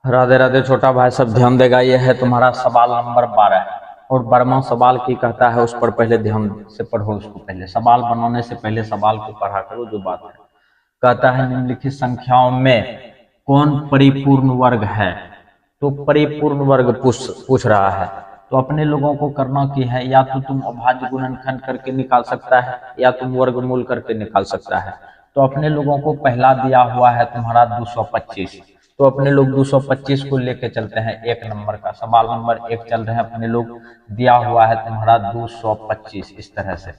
राधे राधे छोटा भाई सब ध्यान देगा। ये है तुम्हारा सवाल नंबर 12 और वर्मा सवाल की कहता है, उस पर पहले ध्यान से पढ़ो। उसको पहले सवाल बनाने से पहले सवाल को पढ़ा करो जो बात है। कहता है निम्नलिखित संख्याओं में कौन परिपूर्ण वर्ग है। तो परिपूर्ण वर्ग पूछ रहा है, तो अपने लोगों को करना की है, या तो तुम अभाज्य गुणनखंड करके निकाल सकता है या तुम वर्गमूल करके निकाल सकता है। तो अपने लोगों को पहला दिया हुआ है तुम्हारा 225, तो अपने लोग 225 को लेके चलते हैं। एक नंबर का सवाल नंबर 1 चल रहे हैं अपने लोग, दिया हुआ है तुम्हारा 225 इस तरह से।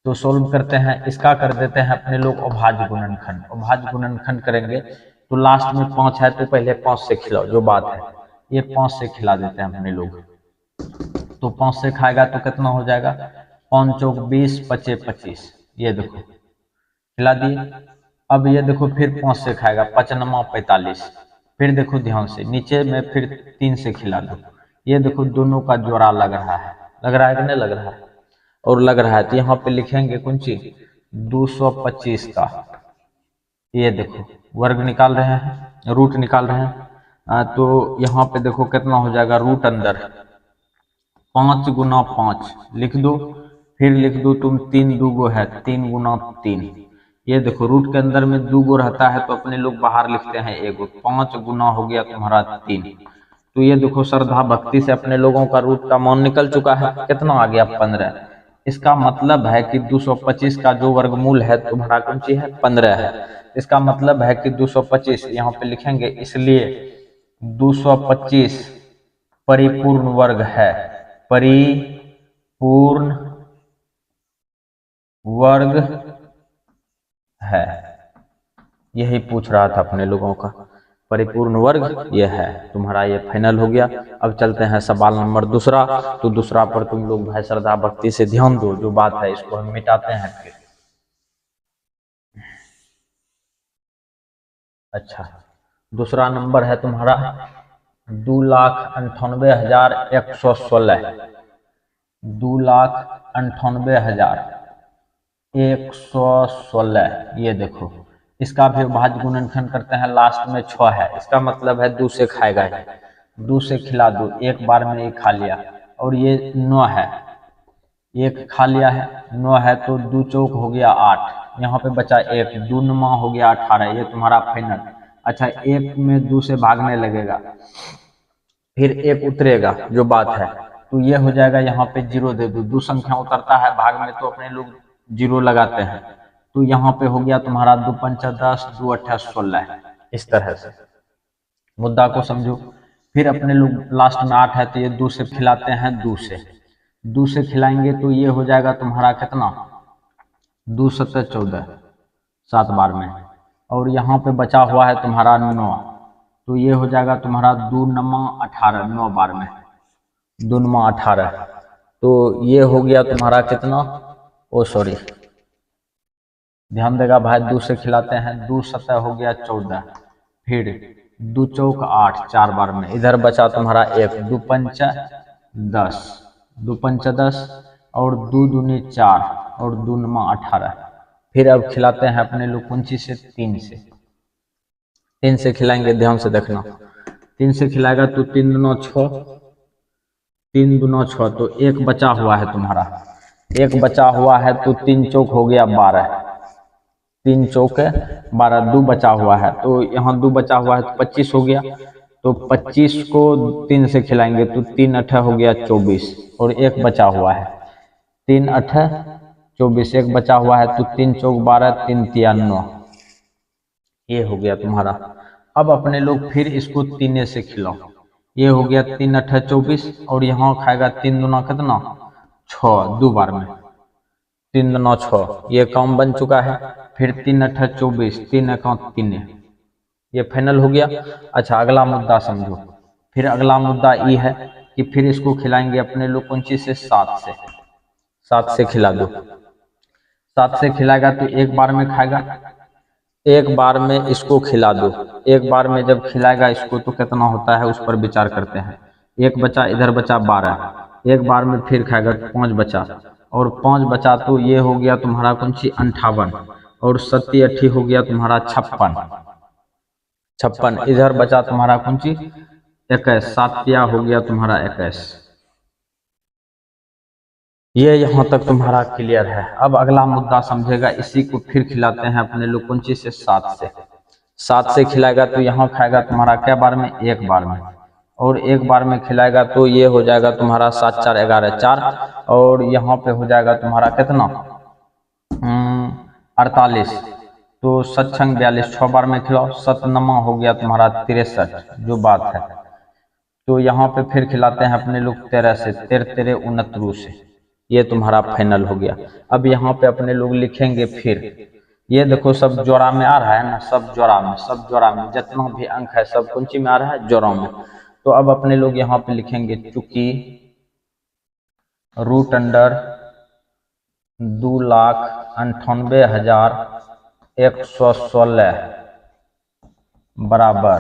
तो सोल्व करते हैं, इसका कर देते हैं अपने लोग अभाज्य गुणनखंड। अभाज्य गुणनखंड करेंगे तो लास्ट में 5 है, तो पहले 5 से खिलाओ जो बात है। ये 5 से खिला देते हैं अपने लोग, तो 5 से खाएगा तो कितना हो जाएगा, 5 चौक 20 पचे 25। ये देखो खिला दिए। अब ये देखो फिर 5 से खाएगा, 5 नमा 45। फिर देखो ध्यान से नीचे में फिर 3 से खिला दो। ये देखो दोनों का जोड़ा लग रहा है, लग रहा है कि नहीं लग रहा है, और लग रहा है। तो यहाँ पे लिखेंगे कौन चीज, 225 का। ये देखो वर्ग निकाल रहे हैं, रूट निकाल रहे हैं। तो यहाँ पे देखो कितना हो जाएगा, रूट अंदर 5 गुना 5 लिख दो, फिर लिख दो तुम 3 दूगो है 3 गुना 3। ये देखो रूट के अंदर में 2 गो रहता है, तो अपने लोग बाहर लिखते हैं 1 गो। 5 गुना हो गया तुम्हारा 3। तो ये देखो श्रद्धा भक्ति से अपने लोगों का रूट का मान निकल चुका है, कितना आ गया 15। इसका मतलब है कि 225 का जो वर्गमूल है तुम्हारा कौन सी है, 15 है। इसका मतलब है कि 225 यहाँ पे लिखेंगे, इसलिए 225 परिपूर्ण वर्ग है। परिपूर्ण वर्ग है, यही पूछ रहा था अपने लोगों का। परिपूर्ण वर्ग ये है तुम्हारा, ये फाइनल हो गया। अब चलते हैं सवाल नंबर 2। तो दूसरा पर तुम लोग भाई श्रद्धा भक्ति से ध्यान दो जो बात है, इसको हम मिटाते हैं फिर। अच्छा, दूसरा नंबर है तुम्हारा 2,98,116। 2,98,116। ये देखो इसका भी भाज्य गुणनखंड करते हैं, लास्ट में 6 है। इसका मतलब है 2 से खाएगा ही, 2 से खिला दो, एक बार में एक खा लिया। और ये 9 है, एक खा लिया है, 9 है तो 2 चौक हो गया 8। यहाँ पे बचा 1, 2 नमा हो गया 18। ये तुम्हारा फाइनल। अच्छा, एक में 2 से भागने लगेगा, फिर 1 उतरेगा जो बात है, तो ये हो जाएगा। यहाँ पे 0 दे दो, 2 संख्या उतरता है भाग में तो अपने लोग 0 लगाते हैं। तो यहाँ पे हो गया तुम्हारा 2 पंचा 10, 2 अट्ठा 16। इस तरह से मुद्दा को समझो। फिर अपने लोग लास्ट में 8 है, तो ये 2 से खिलाते हैं, 2 से खिलाएंगे तो ये हो जाएगा तुम्हारा कितना, 2 सत्तर 14, 7 बार में। और यहाँ पे बचा हुआ है तुम्हारा 9, तो ये हो जाएगा तुम्हारा 2 नमा 18, 9 बार में, 2 नमा 18। तो ये हो गया तुम्हारा कितना, ओ सॉरी, ध्यान देगा भाई, 2 से खिलाते हैं, 2 सत्तर हो गया 14, फिर 2 चौक 8, 4 बार में। इधर बचा तुम्हारा 1, 2 पंचा 10, 2 पंचा 10, और 2 दूनी 4, और 2 नमा 18। फिर अब खिलाते हैं अपने लोग कौन सी से, 3 से। 3 से खिलाएंगे, ध्यान से देखना। 3 से खिलाएगा तो 3 दूना 6, 3 दूना 6, तो 1 बचा हुआ है तुम्हारा, 1 बचा हुआ है तो 3 चौक हो गया 12, 3 चौक 12, 2 बचा हुआ है, तो यहाँ 2 बचा हुआ है तो 25 हो गया। तो 25 को 3 से खिलाएंगे तो 3 अट्ठा हो गया 24, और 1 बचा हुआ है, 3 अट्ठा 24, 1 बचा हुआ है तो 3 चौक 12, 3 तिया 9। ये हो गया तुम्हारा। अब अपने लोग फिर इसको 3 से खिलाओ। ये हो गया 3 अट्ठा 24, और यहाँ खाएगा 3 दूना कितना 6, 2 बार में, 3 दूना 6। ये काम बन चुका है। फिर 3 अट्ठा 24, 3 एकांत 3, ये फाइनल हो गया। अच्छा, अगला मुद्दा समझो। फिर अगला मुद्दा ये है कि फिर इसको खिलाएंगे अपने लोग कौन सी से, 7 से। 7 से खिला दो, 7 से खिलाएगा तो एक बार में खाएगा, एक बार में इसको खिला दो। एक बार में जब खिलाएगा इसको तो कितना होता है उस पर विचार करते हैं। 1 बचा, इधर बचा 12, एक बार में फिर खाएगा 5 बचा, और 5 बचा तो ये हो गया तुम्हारा कौन सी 58, और 7 8 हो गया तुम्हारा 56। 56। इधर बचा तुम्हारा कौन सी 21, 7 तिया हो गया तुम्हारा 21। ये यहाँ तक तुम्हारा क्लियर है। अब अगला मुद्दा समझेगा, इसी को फिर खिलाते हैं अपने लोग कौन सी से 7 से। 7 से खिलाएगा तो यहाँ खाएगा तुम्हारा क्या बार में, एक बार में, और एक बार में खिलाएगा तो ये हो जाएगा तुम्हारा 7 4 11 4, और यहाँ पे हो जाएगा तुम्हारा कितना 48। तो 7 छंग 42, 6 बार में खिलाओ, 7 नमा हो गया तुम्हारा 63, जो बात है। तो यहाँ पे फिर खिलाते हैं अपने लोग 13 से, 13 13 69 से, ये तुम्हारा फाइनल हो गया। अब यहाँ पे अपने लोग लिखेंगे फिर, ये देखो सब जोड़ा में आ रहा है ना, सब जोड़ा में, सब जोड़ा में जितना भी अंक है सब कौन सी में आ रहा है, जोड़ा में। तो अब अपने लोग यहाँ पे लिखेंगे चूंकि √2,98,116 बराबर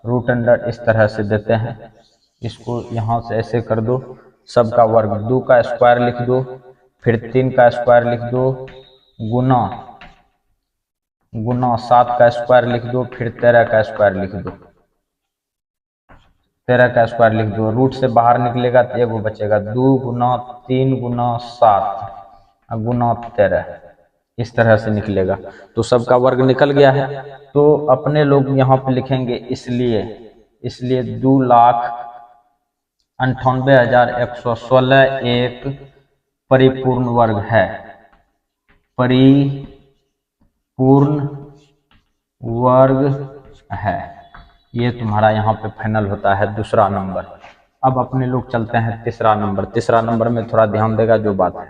√, इस तरह से देते हैं। इसको यहाँ से ऐसे कर दो, सबका वर्ग, 2 का स्क्वायर लिख दो, फिर 3 का स्क्वायर लिख दो, गुना 7 का स्क्वायर लिख दो, फिर 13 का स्क्वायर लिख दो, 13 का स्क्वायर लिख दो। रूट से बाहर निकलेगा तो एगो बचेगा, 2 गुना 3 गुना 7 गुना 13, इस तरह से निकलेगा। तो सबका वर्ग निकल गया है। तो अपने लोग यहाँ पे लिखेंगे इसलिए 2,98,116 एक परिपूर्ण वर्ग है, परिपूर्ण वर्ग है। ये तुम्हारा यहाँ पे फाइनल होता है दूसरा नंबर। अब अपने लोग चलते हैं तीसरा नंबर। तीसरा नंबर में थोड़ा ध्यान देगा जो बात है,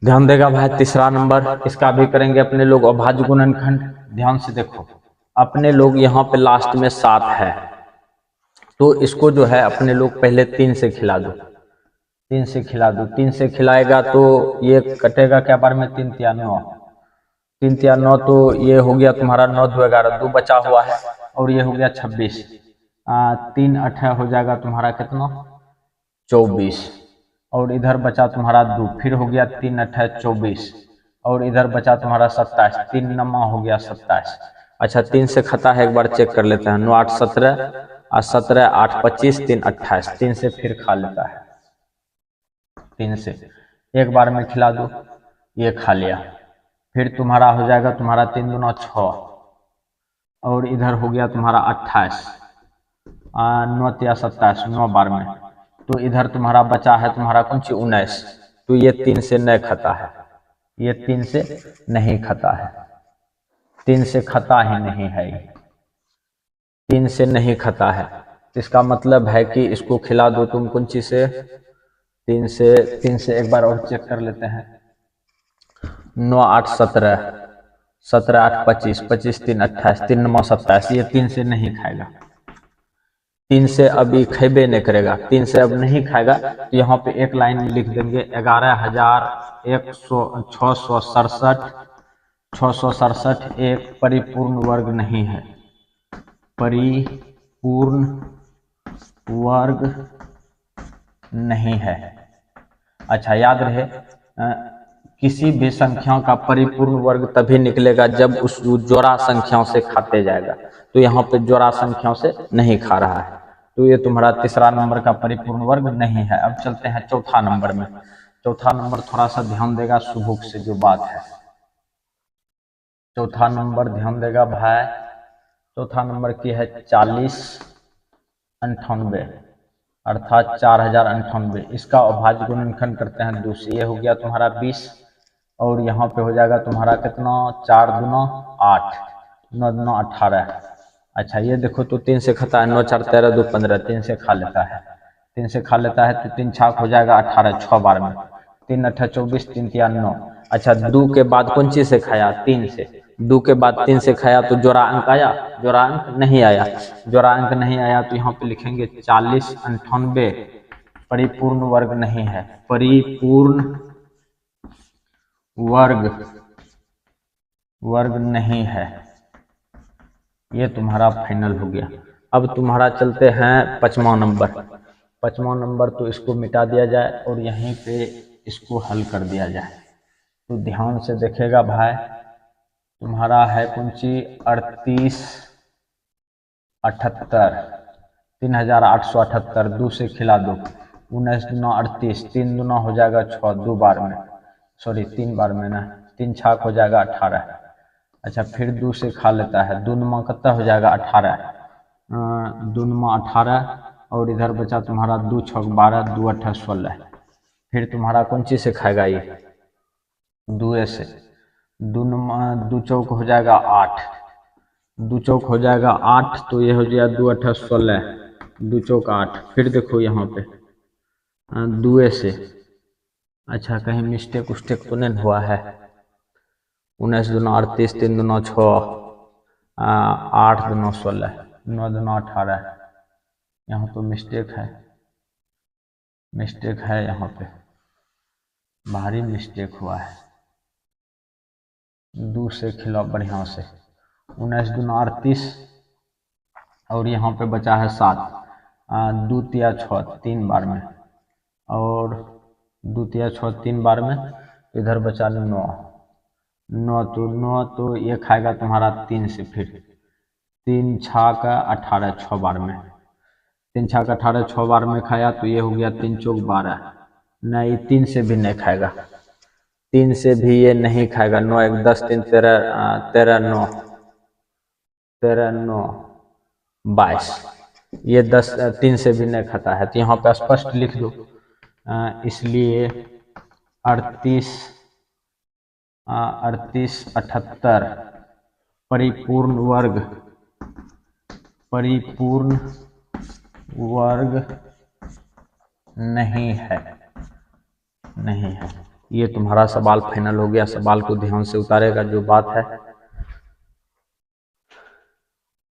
ध्यान देगा भाई। तीसरा नंबर इसका भी करेंगे अपने लोग अभाज्य गुणनखंड। ध्यान से देखो, अपने लोग यहाँ पे लास्ट में 7 है, तो इसको जो है अपने लोग पहले 3 से खिला दो, 3 से खिला दो। 3 से खिलाएगा तो ये कटेगा क्या बार में, 3 तिया 9, 3 तिया 9, तो ये हो गया तुम्हारा 9 2 11, 2 बचा हुआ है, और ये हो गया 26, 3 8 हो जाएगा तुम्हारा कितना 24, और इधर बचा तुम्हारा 2, फिर हो गया 3 8 24, और इधर बचा तुम्हारा 27, 3 नमा हो गया 27। अच्छा 3 से खाता है, एक बार चेक कर लेते हैं। 9 8 17, 17 8 25, 3 28, 3 से फिर खा लेता है, 3 से एक बार में खिला दो, ये खा लिया। फिर तुम्हारा हो जाएगा तुम्हारा 3 दूना 6, और इधर हो गया तुम्हारा 28, 9 तिया 27, 9 बार में। तो इधर तुम्हारा बचा है तुम्हारा कौन सी 19, तो ये 3 से नहीं खाता है, ये 3 से नहीं खाता है, 3 से खाता ही नहीं है, 3 से नहीं खाता है। तो इसका मतलब है कि इसको खिला दो तुम कौन सी से, 3 से एक बार और चेक कर लेते हैं। 9 8 17, 17 8 25, 25 3 28, 3 9 27, ये 3 से नहीं खाएगा, 3 से अभी खेबे नहीं करेगा, 3 से अब नहीं खाएगा। तो यहाँ पे एक लाइन लिख देंगे 11,667 एक परिपूर्ण वर्ग नहीं है, परिपूर्ण वर्ग नहीं है। अच्छा याद रहे, किसी भी संख्या का परिपूर्ण वर्ग तभी निकलेगा जब उस जोड़ा संख्याओं से खाते जाएगा। तो यहाँ पे जोड़ा संख्याओं से नहीं खा रहा है, तो ये तुम्हारा तीसरा नंबर का परिपूर्ण वर्ग नहीं है। अब चलते हैं चौथा नंबर में। चौथा नंबर थोड़ा सा ध्यान देगा सुबुक से जो बात है, चौथा नंबर ध्यान देगा भाई। चौथा नंबर की है 4098, अर्थात 4098। इसका अभाज्य गुणनखंड करते हैं 2 से, ये हो गया तुम्हारा 20, और यहाँ पे हो जाएगा तुम्हारा कितना 4 दूना 8, 9 दूना 18। अच्छा ये देखो, तो 3 से खाता है, 9 4 13 2 15, 3 से खा लेता है, 3 से खा लेता है, तो 3 छाक हो जाएगा 18, 6 बार में, 3 8 24, 3 तिया 9। अच्छा 2 के बाद कौन चीज से खाया, 3 से, 2 के बाद 3 से खाया तो जोड़ा अंक आया, जोड़ा अंक नहीं आया, जोड़ा अंक नहीं आया। तो यहाँ पे लिखेंगे 4098 परिपूर्ण वर्ग नहीं है, परिपूर्ण वर्ग नहीं है। ये तुम्हारा फाइनल हो गया। अब तुम्हारा चलते हैं 5वां नंबर। 5वां नंबर तो इसको मिटा दिया जाए और यहीं पे इसको हल कर दिया जाए। तो ध्यान से देखेगा भाई, तुम्हारा है कुंची 3878, 3878, 2 से खिला दो, 19 दूना 38, 3 दूना हो जाएगा 6, 2 बार में, सॉरी 3 बार में ना, 3 छाक हो जाएगा 18। अच्छा फिर 2 से खा लेता है, 2 नुमा कितना हो जाएगा 18, 2 नुमा 18, और इधर बचा तुम्हारा 2 छक 12, 2 अट्ठा 16। फिर तुम्हारा कौन चीज से खाएगा ये, 2 से, 2 चौक हो जाएगा 8, 2 चौक हो जाएगा 8, तो ये हो जाएगा 2 अट्ठा 16, 2 चौक 8। फिर देखो यहाँ पे 2 से, अच्छा कहीं मिस्टेक उस्टेक तो नहीं हुआ है, 19 दूना 38, 3 दूना 6, 8 दूना 16, 9 दूना 18, यहाँ तो मिस्टेक है, मिस्टेक है यहाँ पे, भारी मिस्टेक हुआ है। 2 से खिलाओ बढ़िया से, 19 दूना 38, और यहाँ पे बचा है 7, 2 तिया 6, 3 बार में, और 2 तिया 6, 3 बार में, इधर बचा 9, 9 तो ये खाएगा तुम्हारा 3 से, फिर 3 छाक 18, 6 बार में, 3 छाक 18, 6 बार में खाया, तो ये हो गया 3 चौक 12, नहीं 3 से भी नहीं खाएगा, 3 से भी ये नहीं खाएगा, 9 1 10 3 13, 13 9, 13 9 22, ये 10 3 से भी नहीं खाता है, तो यहाँ पे स्पष्ट लिख दो, इसलिए 38 78 परिपूर्ण वर्ग नहीं है, नहीं है। ये तुम्हारा सवाल फाइनल हो गया। सवाल को ध्यान से उतारेगा जो बात है।